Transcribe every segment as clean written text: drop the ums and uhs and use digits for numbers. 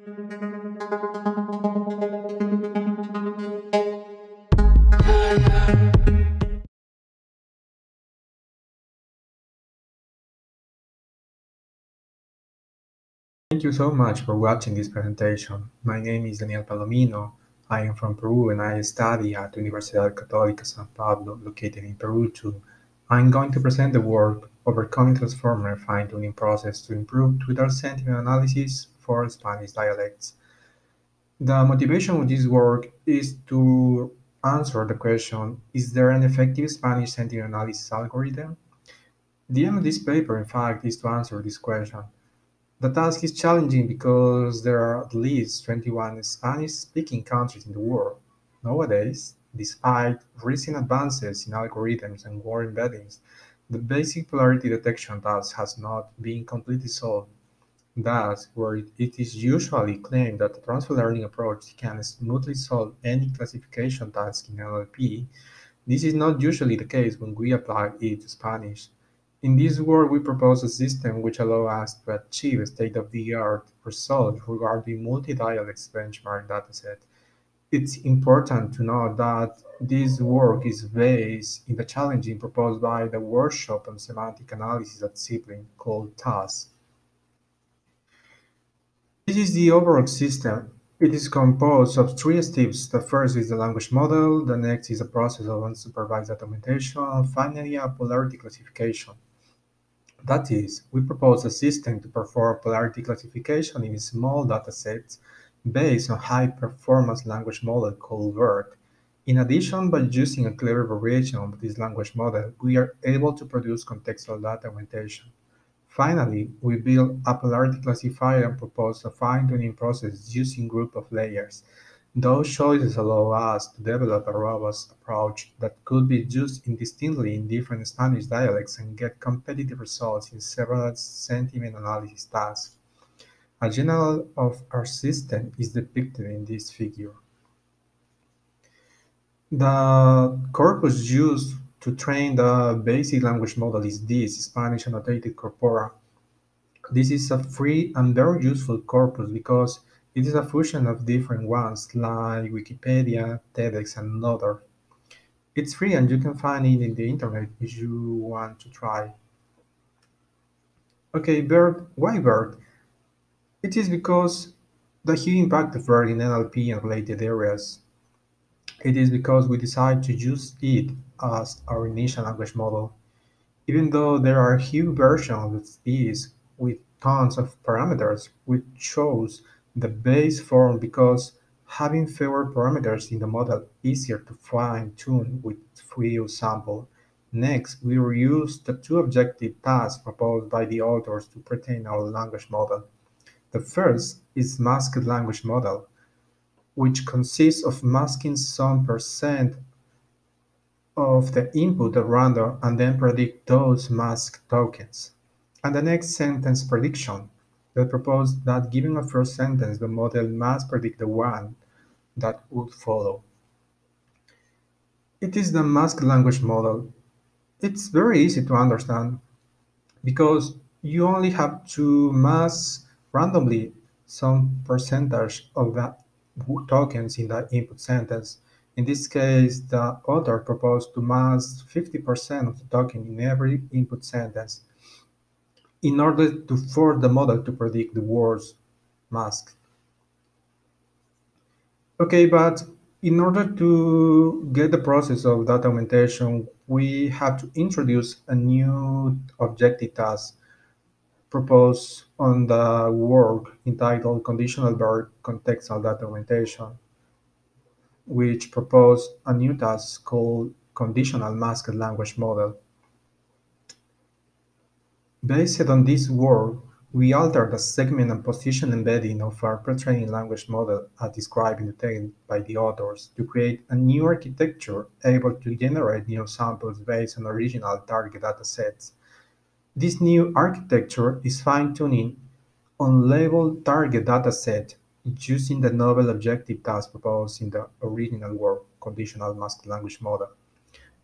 Thank you so much for watching this presentation. My name is Daniel Palomino. I am from Peru and I study at Universidad Católica San Pablo, located in Peru too. I'm going to present the work Overcoming Transformer Fine-Tuning Process to Improve Twitter Sentiment Analysis for Spanish Dialects. The motivation of this work is to answer the question, is there an effective Spanish sentiment analysis algorithm? The aim of this paper, in fact, is to answer this question. The task is challenging because there are at least 21 Spanish-speaking countries in the world. Nowadays, despite recent advances in algorithms and word embeddings, the basic polarity detection task has not been completely solved. Thus, where it is usually claimed that the transfer learning approach can smoothly solve any classification task in NLP, this is not usually the case when we apply it to Spanish. In this work, we propose a system which allows us to achieve state-of-the-art results regarding multi-dialects benchmark dataset. It's important to note that this work is based in the challenge proposed by the workshop on semantic analysis at Sibling called TAS. This is the overall system. It is composed of three steps. The first is the language model, the next is a process of unsupervised documentation, and finally a polarity classification. That is, we propose a system to perform polarity classification in small datasets based on high-performance language model called BERT. In addition, by using a clever variation of this language model, we are able to produce contextual data augmentation. Finally, we build a polarity classifier and propose a fine-tuning process using group of layers. Those choices allow us to develop a robust approach that could be used indistinctly in different Spanish dialects and get competitive results in several sentiment analysis tasks. A general of our system is depicted in this figure. The corpus used to train the basic language model is this Spanish annotated corpora. This is a free and very useful corpus because it is a fusion of different ones like Wikipedia, TEDx, and others. It's free and you can find it in the internet if you want to try. Okay, BERT. Why BERT? It is because the huge impact of BERT in NLP and related areas. It is because we decided to use it as our initial language model. Even though there are huge versions of this with tons of parameters, we chose the base form because having fewer parameters in the model easier to fine-tune with few samples. Next, we reused the two objective tasks proposed by the authors to train our language model. The first is masked language model, which consists of masking some percent of the input at random and then predict those masked tokens. And the next sentence prediction that proposed that given a first sentence, the model must predict the one that would follow. It is the masked language model. It's very easy to understand because you only have to mask randomly some percentage of the tokens in the input sentence. In this case, the author proposed to mask 50% of the token in every input sentence in order to force the model to predict the words masked. Okay, but in order to get the process of data augmentation, we have to introduce a new objective task proposed on the work entitled Conditional Verb Contextual Data Augmentation, which proposed a new task called Conditional Masked Language Model. Based on this work, we altered the segment and position embedding of our pre-training language model as described in detail by the authors to create a new architecture able to generate new samples based on original target datasets. This new architecture is fine-tuning on labeled target dataset using the novel objective task proposed in the original work, Conditional Masked Language Model.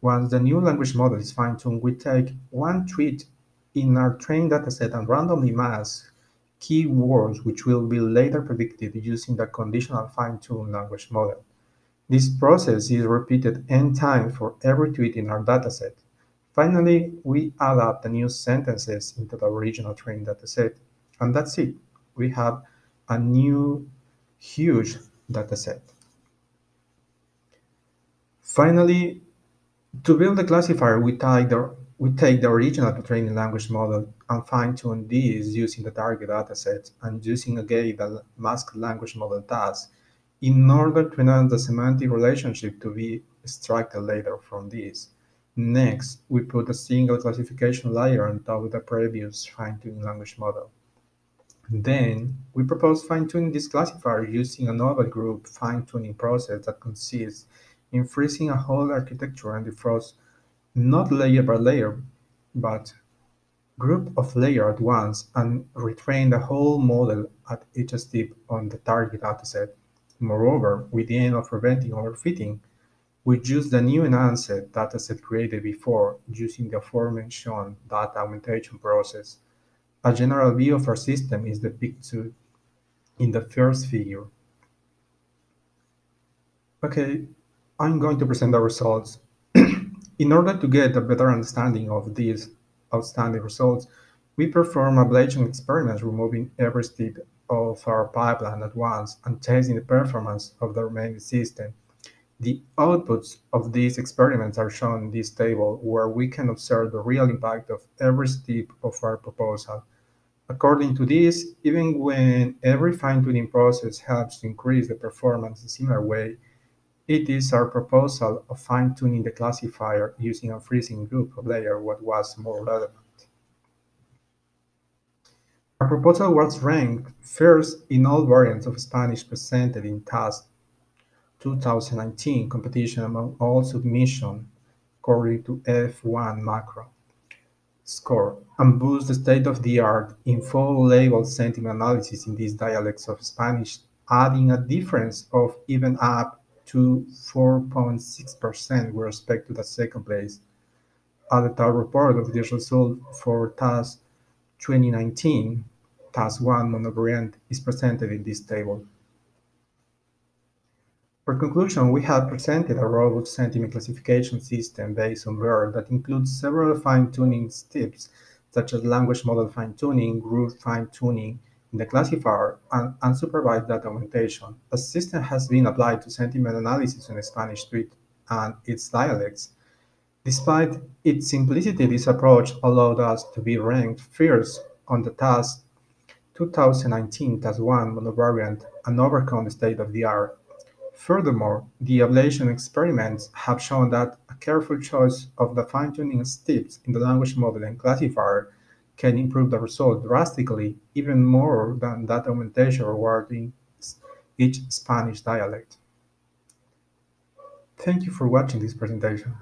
Once the new language model is fine-tuned, we take one tweet in our trained dataset and randomly mask keywords which will be later predicted using the conditional fine-tuned language model. This process is repeated n times for every tweet in our dataset. Finally, we add up the new sentences into the original trained dataset, and that's it. We have a new huge dataset. Finally, to build the classifier, we take the original training language model and fine-tune these using the target dataset and using again the masked language model task in order to enhance the semantic relationship to be extracted later from this. Next, we put a single classification layer on top of the previous fine-tuning language model. Then, we propose fine-tuning this classifier using a novel group fine-tuning process that consists in freezing a whole architecture and defrost not layer by layer, but group of layers at once and retrain the whole model at each step on the target dataset. Moreover, with the aim of preventing overfitting, we use the new enhanced dataset created before using the aforementioned data augmentation process. A general view of our system is depicted in the first figure. Okay, I'm going to present the results. In order to get a better understanding of these outstanding results, we perform ablation experiments removing every step of our pipeline at once and testing the performance of the remaining system. The outputs of these experiments are shown in this table, where we can observe the real impact of every step of our proposal. According to this, even when every fine-tuning process helps to increase the performance in a similar way, it is our proposal of fine-tuning the classifier using a freezing group of layers what was more relevant. Our proposal was ranked first in all variants of Spanish presented in task 2019 competition among all submissions according to F1 macro score, and boosts the state-of-the-art in full-label sentiment analysis in these dialects of Spanish, adding a difference of even up to 4.6% with respect to the second place. A detailed report of this result for task 2019, task 1 monovariant, is presented in this table. For conclusion, we have presented a robust sentiment classification system based on BERT that includes several fine-tuning steps, such as language model fine-tuning, group fine-tuning in the classifier, and unsupervised data augmentation. A system has been applied to sentiment analysis on Spanish tweet and its dialects. Despite its simplicity, this approach allowed us to be ranked first on the task 2019 Task 1 monovariant and overcome the state-of-the-art. Furthermore, the ablation experiments have shown that a careful choice of the fine-tuning steps in the language model and classifier can improve the result drastically, even more than data augmentation regarding each Spanish dialect. Thank you for watching this presentation.